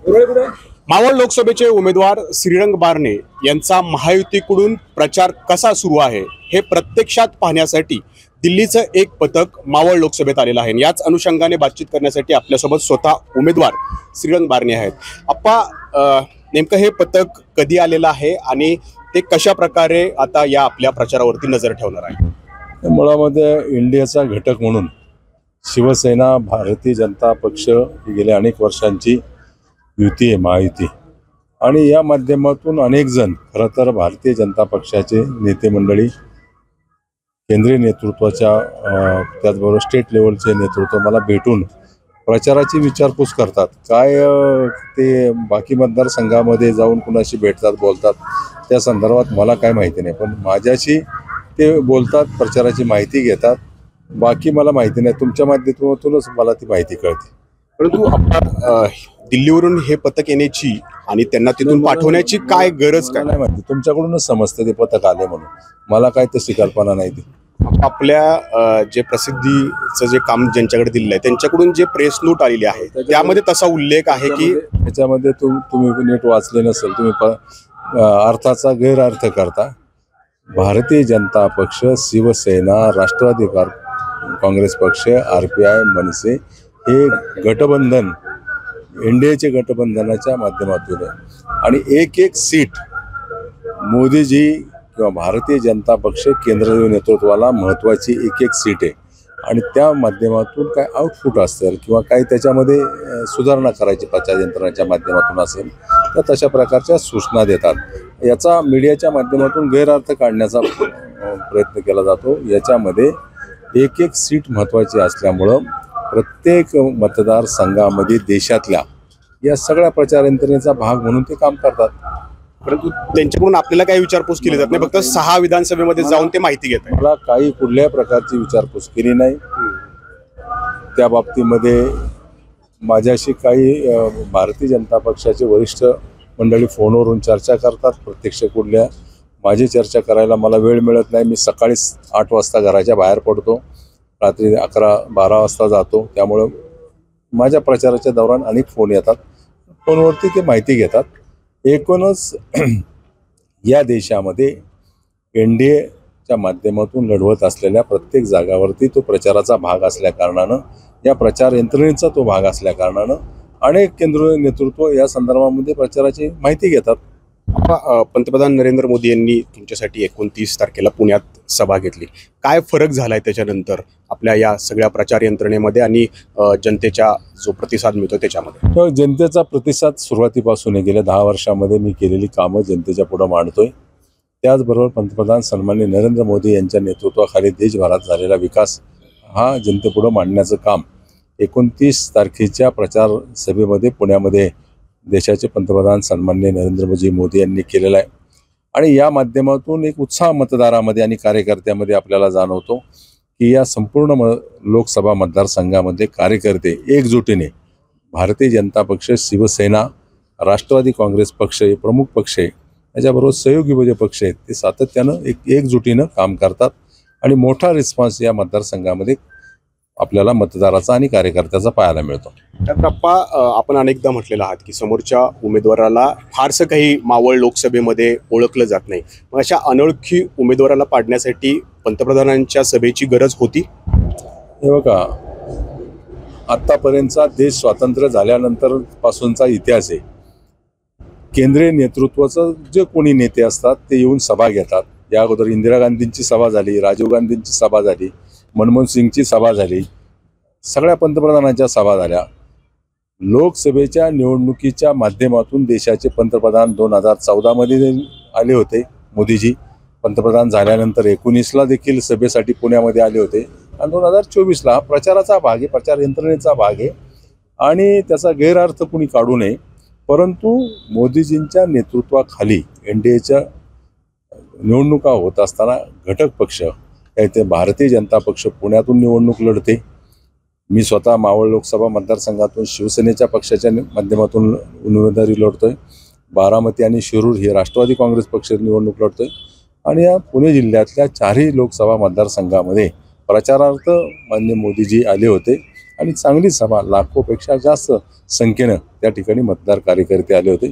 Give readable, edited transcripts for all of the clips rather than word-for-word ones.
मावळ लोकसभेचे उमेदवार श्रीरंग बारणे यांचा महायुतीकडून प्रचार कसा सुरू आहे हे प्रत्यक्षात पाहण्यासाठी दिल्लीचं एक पथक मावळ लोकसभेत आलेलं आहे। याच अनुषंगाने बातचीत करण्यासाठी आपल्यासोबत स्वतः उमेदवार श्रीरंग बारणे आहेत। आप्पा, नेमकं हे पथक कधी आलेलं आहे आणि ते कशा प्रकारे आता या आपल्या प्रचारावरती नजर ठेवणार आहे? मुळामध्ये इंडियाचा घटक म्हणून शिवसेना, भारतीय जनता पक्ष ही गेल्या अनेक वर्षांची युती आहे, महायुती, आणि या माध्यमातून अनेक जण खरं तर भारतीय जनता पक्षाचे नेते मंडळी, केंद्रीय नेतृत्वाच्या त्याचबरोबर स्टेट लेवलचे नेतृत्व मला भेटून प्रचाराची विचारपूस करतात। काय ते बाकी मतदारसंघामध्ये जाऊन कुणाशी भेटतात, बोलतात, त्या संदर्भात मला काय माहिती नाही, पण माझ्याशी ते बोलतात, प्रचाराची माहिती घेतात। बाकी मला माहिती नाही, तुमच्या माध्यमातूनच मला ती माहिती कळते। परंतु आपण दिल्लीवरून हे पथक येण्याची आणि त्यांना तिथून पाठवण्याची काय गरज काय नाही माहिती, तुमच्याकडूनच समजते ते पथक आले म्हणून, मला काय तशी कल्पना नाही ती। आपल्या जे प्रसिद्धीचं जे काम ज्यांच्याकडे दिलेलं आहे त्यांच्याकडून जे प्रेस नोट आलेली आहे त्यामध्ये तसा उल्लेख आहे की त्याच्यामध्ये तुम्ही नीट वाचले नसेल, तुम्ही अर्थाचा गैरअर्थ करता। भारतीय जनता पक्ष, शिवसेना, राष्ट्रवादी काँग्रेस पक्ष, RPI, मनसे हे गठबंधन, एनडीएचे गठबंधनाच्या माध्यमातून आहे आणि एक एक सीट मोदीजी किंवा भारतीय जनता पक्ष केंद्रीय नेतृत्वाला महत्त्वाची एक एक सीट आहे आणि त्या माध्यमातून काय आउटपुट असेल किंवा काही त्याच्यामध्ये सुधारणा करायची प्रचार यंत्रणाच्या माध्यमातून असेल तर तशा प्रकारच्या सूचना देतात। याचा मीडियाच्या माध्यमातून गैरअर्थ काढण्याचा प्रयत्न केला जातो। याच्यामध्ये एक एक सीट महत्त्वाची असल्यामुळं प्रत्येक मतदारसंघामध्ये देशातल्या या सगळ्या प्रचार यंत्रणेचा भाग म्हणून ते काम करतात। परंतु त्यांच्याकडून आपल्याला काही विचारपूस केली जात नाही, फक्त 6 विधानसभेमध्ये जाऊन ते माहिती घेत आहे। मला काही कुठल्याही प्रकारची विचारपूस केली नाही। त्या बाबतीमध्ये माझ्याशी काही भारतीय जनता पक्षाचे वरिष्ठ मंडळी फोनवरून चर्चा करतात, प्रत्यक्ष कुठल्या माझी चर्चा करायला मला वेळ मिळत नाही। मी सकाळी 8 वाजता घराच्या बाहेर पडतो, रात्री 11-12 वाजता जातो, त्यामुळं माझ्या प्रचाराच्या दौरान अनेक फोन येतात, फोनवरती ते माहिती घेतात। एकूणच या देशामध्ये एनडीएच्या माध्यमातून लढवत असलेल्या प्रत्येक जागावरती तो प्रचाराचा भाग असल्या कारणानं, या प्रचार यंत्रणेचा तो भाग असल्या कारणानं अनेक केंद्रीय नेतृत्व या संदर्भामध्ये प्रचाराची माहिती घेतात। पंतप्रधान नरेंद्र मोदी यांनी तुमच्यासाठी 29 तारखेला पुण्यात सभा घेतली, काय फरक झालाय त्याच्यानंतर आपल्या या सगळ्या प्रचार यंत्रणेमध्ये आणि जनतेचा जो प्रतिसाद मिळतो त्याच्यामध्ये? जनतेचा प्रतिसाद सुरुवातीपासून गेल्या 10 वर्षामध्ये मी केलेली कामं जनतेच्या पुढे मांडतोय। त्याचबरोबर पंतप्रधान सन्माननीय नरेंद्र मोदी यांच्या नेतृत्वाखाली देशभरात झालेला विकास हा जनतेपुढे मांडण्याचं काम 29 तारखेच्या प्रचार सभेमध्ये पुण्यामध्ये देशाचे पंतप्रधान सन्माननीय नरेंद्रजी मोदी यांनी केलेला आहे आणि या माध्यमातून एक उत्साह मतदारामध्ये आणि कार्यकर्त्यामध्ये आपल्याला जाणवतो की या संपूर्ण लोकसभा मतदारसंघामध्ये कार्यकर्ते एकजुटीने भारतीय जनता पक्ष, शिवसेना, राष्ट्रवादी काँग्रेस पक्ष हे प्रमुख पक्ष आहे, त्याच्याबरोबर सहयोगी पक्ष आहेत, ते सातत्यानं एकजुटीनं काम करतात आणि मोठा रिस्पॉन्स या मतदारसंघामध्ये आपल्याला मतदाराचा आणि कार्यकर्त्याचा पाहायला मिळतो। अप्पा, आपण अनेकदा म्हटलेलं आहात की समोरच्या उमेदवाराला फारसं काही मावळ लोकसभेमध्ये ओळखलं जात नाही, मग अशा अनोळखी उमेदवाराला पाडण्यासाठी पंतप्रधानांच्या सभेची गरज होती? हे बघा, आत्तापर्यंतचा देश स्वातंत्र्य झाल्यानंतर पासूनचा इतिहास आहे। केंद्रीय नेतृत्वाचं जे कोणी नेते असतात ते येऊन सभा घेतात। या अगोदर इंदिरा गांधींची सभा झाली, राजीव गांधींची सभा झाली, मनमोहन सिंगची सभा झाली, सगळ्या पंतप्रधानांच्या सभा झाल्या। लोकसभेच्या निवडणुकीच्या माध्यमातून देशाचे पंतप्रधान 2014 मध्ये आले होते, मोदीजी पंतप्रधान झाल्यानंतर 19ला देखील सभेसाठी पुण्यामध्ये आले होते आणि 2024ला हा प्रचाराचा भाग आहे, प्रचार यंत्रणेचा भाग आहे आणि त्याचा गैरअर्थ कुणी काढू नये। परंतु मोदीजींच्या नेतृत्वाखाली एनडीएच्या निवडणुका होत असताना घटक पक्ष ते भारतीय जनता पक्ष पुण्यातून निवडणूक लढते, मी स्वतः मावळ लोकसभा मतदारसंघातून शिवसेनेच्या पक्षाच्या माध्यमातून उमेदवारी लढतोय, बारामती आणि शिरूर ही राष्ट्रवादी काँग्रेस पक्ष निवडणूक लढतोय आणि या पुणे जिल्ह्यातल्या 4ही लोकसभा मतदारसंघामध्ये प्रचारार्थ माननीय मोदीजी आले होते आणि चांगली सभा, लाखोपेक्षा जास्त संख्येनं त्या ठिकाणी मतदार कार्यकर्ते आले होते.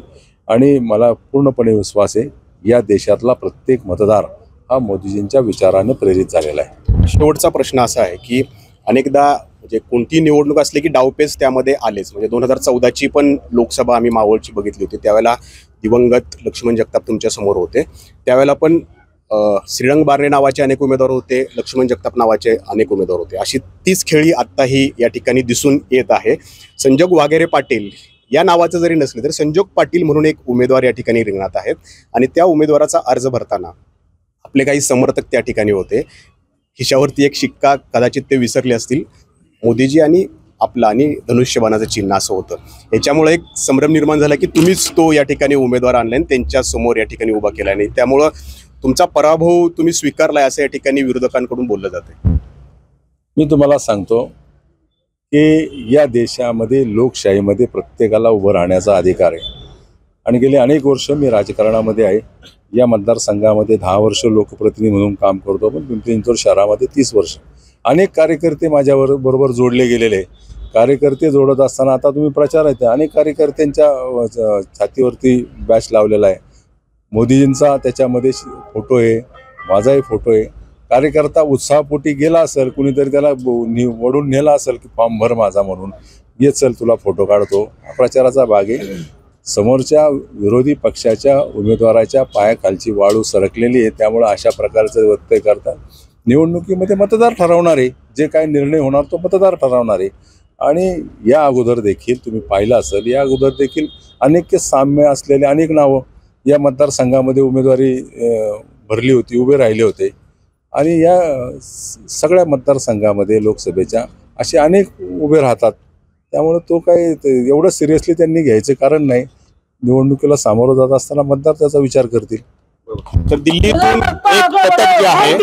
आणि मला पूर्णपणे विश्वास आहे या देशातला प्रत्येक मतदार हा मोदीजींच्या विचाराने प्रेरित झालेला आहे. शेवटचा प्रश्न असा आहे की अनेकदा म्हणजे कोणती निवडणूक असली की डावपेच त्यामध्ये आलेच. म्हणजे 2014ची पण लोकसभा आम्ही मावळची बघितली होती, त्यावेळेला दिवंगत लक्ष्मण जगताप तुमच्या समोर होते. त्यावेळेला पण श्रीरंग बारणे नावाचे अनेक उमेदवार होते, लक्ष्मण जगताप नावाचे अनेक उमेदवार होते. अशी तीच खेळी आत्ताही या ठिकाणी दिसून येत आहे. संजोग वाघेरे पाटील या नावाचं जरी नसले तरी संजोग पाटील म्हणून एक उमेदवार या ठिकाणी रिंगणात आहेत. आणि त्या उमेदवाराचा अर्ज भरताना आपले काही समर्थक त्या ठिकाणी होते. खिशावरती एक शिक्का कदाचित ते विसरले असतील, मोदीजी आणि आपलं आणि धनुष्यबाणाचं चिन्ह असं होतं. याच्यामुळे एक संभ्रम निर्माण झाला की तुम्हीच तो या ठिकाणी उमेदवार आणलाय आणि त्यांच्या समोर या ठिकाणी उभा केला नाही, त्यामुळं तुमचा पराभव तुम्ही स्वीकारलाय असं या ठिकाणी विरोधकांकडून बोललं जाते. मी तुम्हाला सांगतो की या देशामध्ये लोकशाहीमध्ये प्रत्येकाला उभं राहण्याचा अधिकार आहे. आणि गेले अनेक वर्ष मी राजकारणामध्ये आहे. या मतदारसंघामध्ये 10 वर्ष लोकप्रतिनिधी म्हणून काम करतो, पण पिंपरी चिंचवड शहरामध्ये 30 वर्ष. अनेक कार्यकर्ते माझ्याबरोबर जोडले गेलेले. कार्यकर्ते जोडत असताना आता तुम्ही प्रचार आहे, अनेक कार्यकर्त्यांच्या छातीवरती बॅच लावलेला आहे. मोदीजींचा त्याच्यामध्ये फोटो आहे, माझाही फोटो आहे. कार्यकर्ता उत्साहपोटी गेला असेल, कुणीतरी त्याला वडून नेला असेल की फॉर्म भर माझा म्हणून, ये चल तुला फोटो काढतो. हा प्रचाराचा भाग आहे. समोरच्या विरोधी पक्षाच्या उमेदवाराच्या पायाखालची वाळू सरकलेली आहे, त्यामुळे अशा प्रकारचं वक्तव्य करतात. निवडणुकीमध्ये मतदार ठरवणार आहे, जे काय निर्णय होणार तो मतदार ठरवणार आहे. आणि या अगोदर देखील तुम्ही पाहिलं असेल, या अगोदर देखील अनेक साम्य असलेले अनेक नावं या मतदारसंघामध्ये उमेदवारी भरली होती, उभे राहिले होते. आणि या सगळ्या मतदारसंघामध्ये लोकसभेच्या असे अनेक उभे राहतात. त्यामुळे तो काही एवढं सिरियसली त्यांनी घ्यायचं कारण नाही. निवडणुकीला सामोरं जात असताना मतदार त्याचा विचार करतील. तर दिल्लीतून एक पथक जे आहे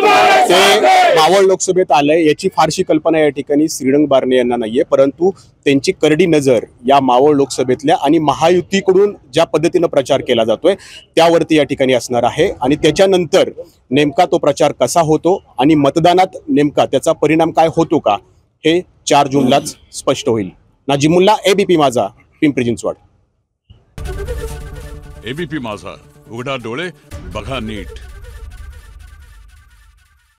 ते मावळ लोकसभेत आलंय याची फारशी कल्पना या ठिकाणी श्रीरंग बारणे यांना नाहीये, परंतु त्यांची करडी नजर या मावळ लोकसभेतल्या आणि महायुतीकडून ज्या पद्धतीनं प्रचार केला जातोय त्यावरती या ठिकाणी असणार आहे. आणि त्याच्यानंतर नेमका तो प्रचार कसा होतो आणि मतदानात नेमका त्याचा परिणाम काय होतो का, हे 4 जूनलाच स्पष्ट होईल. नाजिमुल्ला, एबीपी माझा, पिंपरी चिंचवड. एबीपी माझा, उघडा डोळे बघा नीट.